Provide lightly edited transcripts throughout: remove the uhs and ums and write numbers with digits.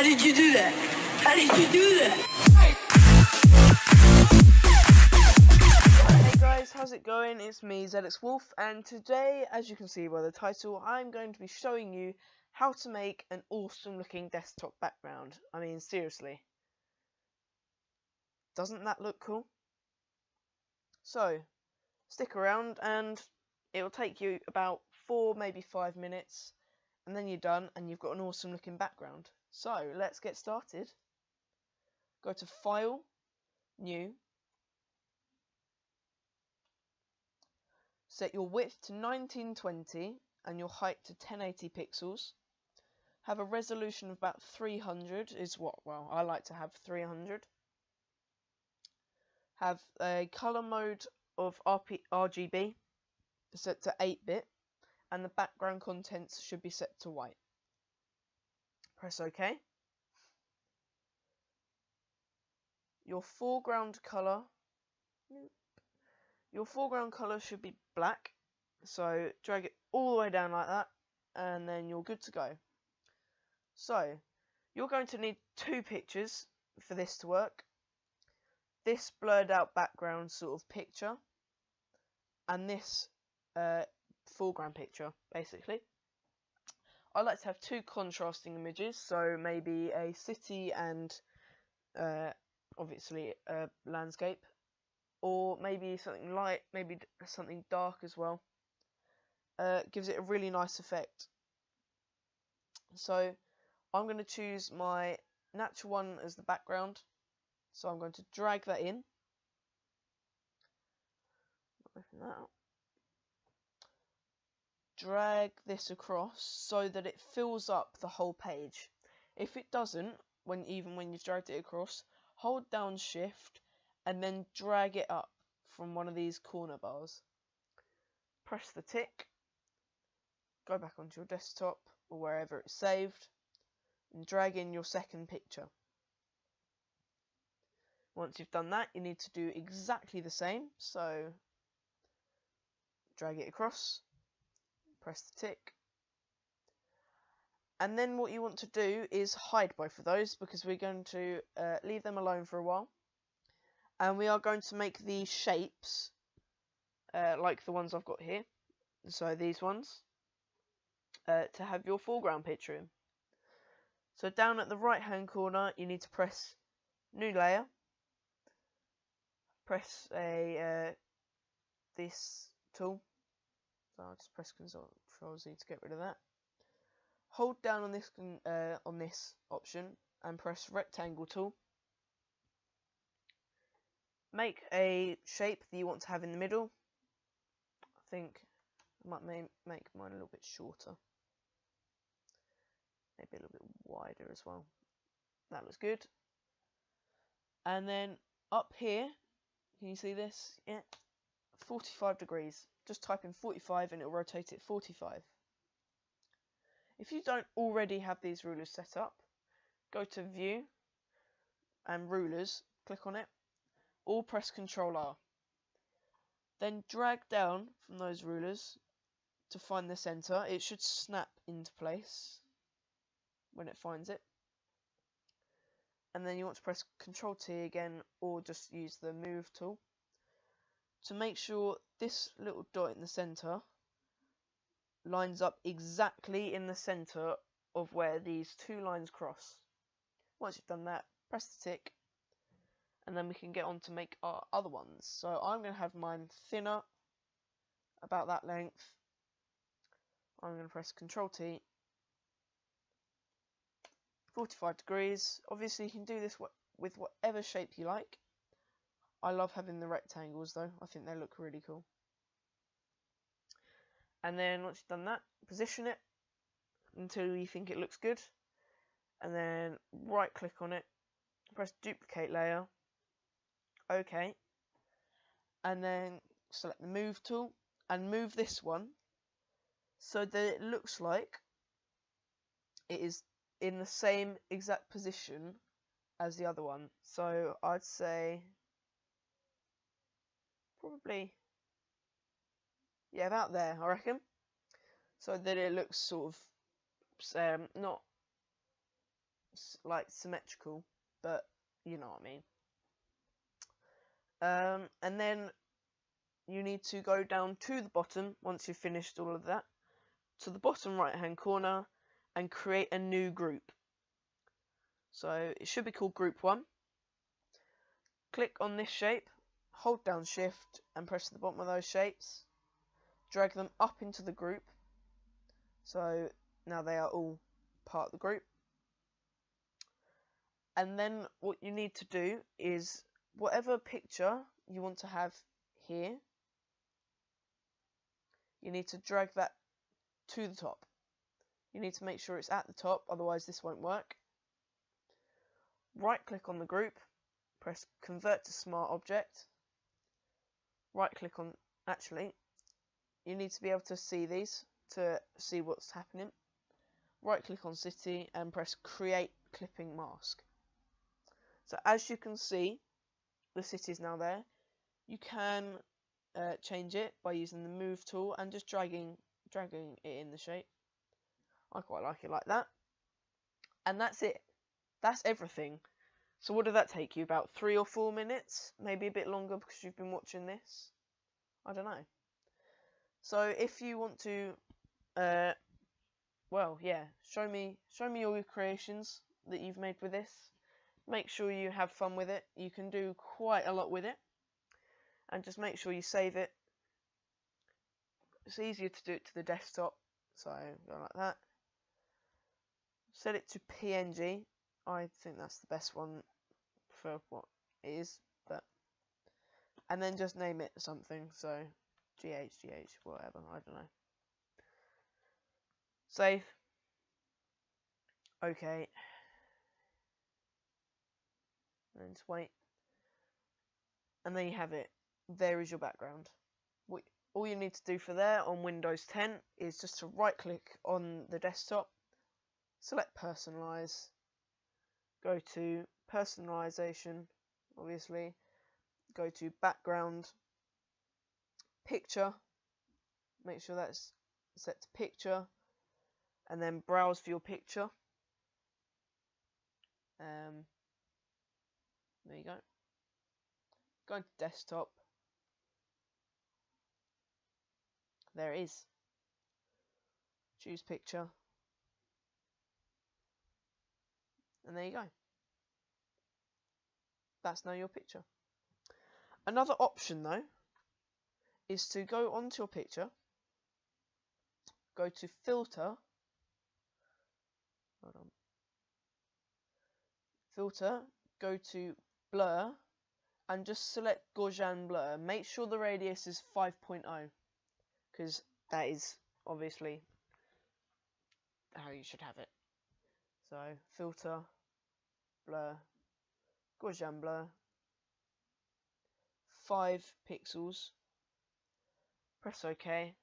How did you do that? How did you do that? Hey guys, how's it going? It's me, ZX Wolf, and today, as you can see by the title, I'm going to be showing you how to make an awesome looking desktop background. I mean, seriously. Doesn't that look cool? So, stick around and it will take you about 4, maybe 5 minutes, and then you're done and you've got an awesome looking background. So, let's get started. Go to File, New. Set your width to 1920 and your height to 1080 pixels. Have a resolution of about 300 is what, well, I like to have 300. Have a color mode of RGB set to 8-bit, and the background contents should be set to white. Press OK. Your foreground color should be black, so drag it all the way down like that, and then you're good to go. So, you're going to need 2 pictures for this to work. This blurred out background sort of picture, and this foreground picture, basically. I like to have 2 contrasting images, so maybe a city and obviously a landscape, or maybe something light, maybe something dark as well. Gives it a really nice effect. So I'm going to choose my natural one as the background, so I'm going to drag that in. Open that up. Drag this across so that it fills up the whole page. If it doesn't, even when you've dragged it across, hold down Shift and then drag it up from one of these corner bars. Press the tick, go back onto your desktop or wherever it's saved, and drag in your second picture. Once you've done that, you need to do exactly the same, so drag it across, press the tick, and then what you want to do is hide both of those, because we're going to leave them alone for a while, and we are going to make these shapes like the ones I've got here, so these ones, to have your foreground picture in. So down at the right hand corner you need to press New Layer, press this tool, so I'll just press Control Z to get rid of that. Hold down on this option and press Rectangle tool. Make a shape that you want to have in the middle. I think I might make mine a little bit shorter, maybe a little bit wider as well. That looks good. And then up here, can you see this? Yeah, 45 degrees. Just type in 45 and it'll rotate it 45. If you don't already have these rulers set up, go to View and Rulers, click on it, or press Ctrl R. Then drag down from those rulers to find the center. It should snap into place when it finds it. And then you want to press Ctrl T again, or just use the Move tool to make sure this little dot in the center lines up exactly in the center of where these 2 lines cross. Once you've done that, press the tick, and then we can get on to make our other ones. So I'm going to have mine thinner, about that length. I'm going to press Ctrl T, 45 degrees. Obviously you can do this with whatever shape you like. I love having the rectangles though, I think they look really cool. And then once you've done that, position it until you think it looks good, and then right click on it, press Duplicate Layer, OK, and then select the Move tool and move this one so that it looks like it is in the same exact position as the other one. So I'd say probably, yeah, about there, I reckon, so that it looks sort of not like symmetrical, but you know what I mean. And then you need to go down to the bottom once you've finished all of that, to the bottom right hand corner, and create a new group. So it should be called group 1. Click on this shape, hold down shift and press the bottom of those shapes, drag them up into the group, so now they are all part of the group. And then what you need to do is whatever picture you want to have here, you need to drag that to the top. You need to make sure it's at the top, otherwise this won't work. Right click on the group, press convert to smart object, right click on, actually you need to be able to see these to see what's happening. Right click on city and press create clipping mask. So as you can see, the city is now there. You can change it by using the move tool and just dragging it in the shape. I quite like it like that. And that's it. That's everything. So what did that take you? About 3 or 4 minutes? Maybe a bit longer because you've been watching this? I don't know. So if you want to, well, yeah, show me all your creations that you've made with this. Make sure you have fun with it. You can do quite a lot with it. And just make sure you save it. It's easier to do it to the desktop. So go like that. Set it to PNG. I think that's the best one for what it is. And then just name it something. So GH, whatever. I don't know. Save. Okay. And just wait. And there you have it. There is your background. All you need to do for there on Windows 10 is just to right click on the desktop, select personalize, go to personalization, obviously, go to background, picture, make sure that's set to picture, and then browse for your picture. There you go. Go into desktop. There it is. Choose picture. And there you go. That's now your picture. Another option though is to go onto your picture, go to filter, hold on, filter, go to blur and just select Gaussian blur. Make sure the radius is 5.0 because that is obviously how you should have it. So filter, blur, Gaussian blur, 5 pixels, press OK,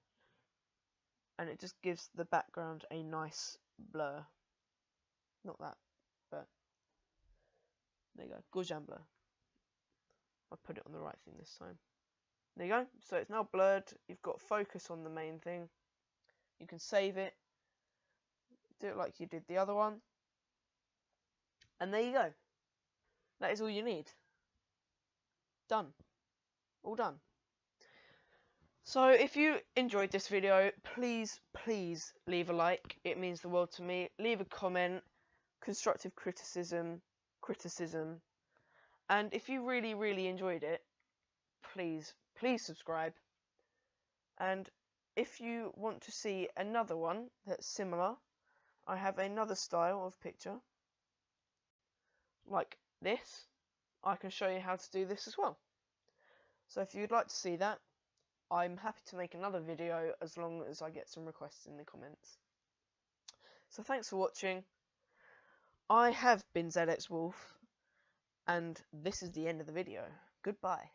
and it just gives the background a nice blur. Not that, but there you go, Gaussian blur. I put it on the right thing this time. There you go, so it's now blurred. You've got focus on the main thing. You can save it, do it like you did the other one, and there you go. That is all you need. Done. All done. So if you enjoyed this video, please leave a like. It means the world to me. Leave a comment, constructive criticism. And if you really enjoyed it, please subscribe. And if you want to see another one that's similar, I have another style of picture like this. I can show you how to do this as well. So if you'd like to see that, I'm happy to make another video as long as I get some requests in the comments. So thanks for watching. I have been ZX Wolf, and this is the end of the video. Goodbye.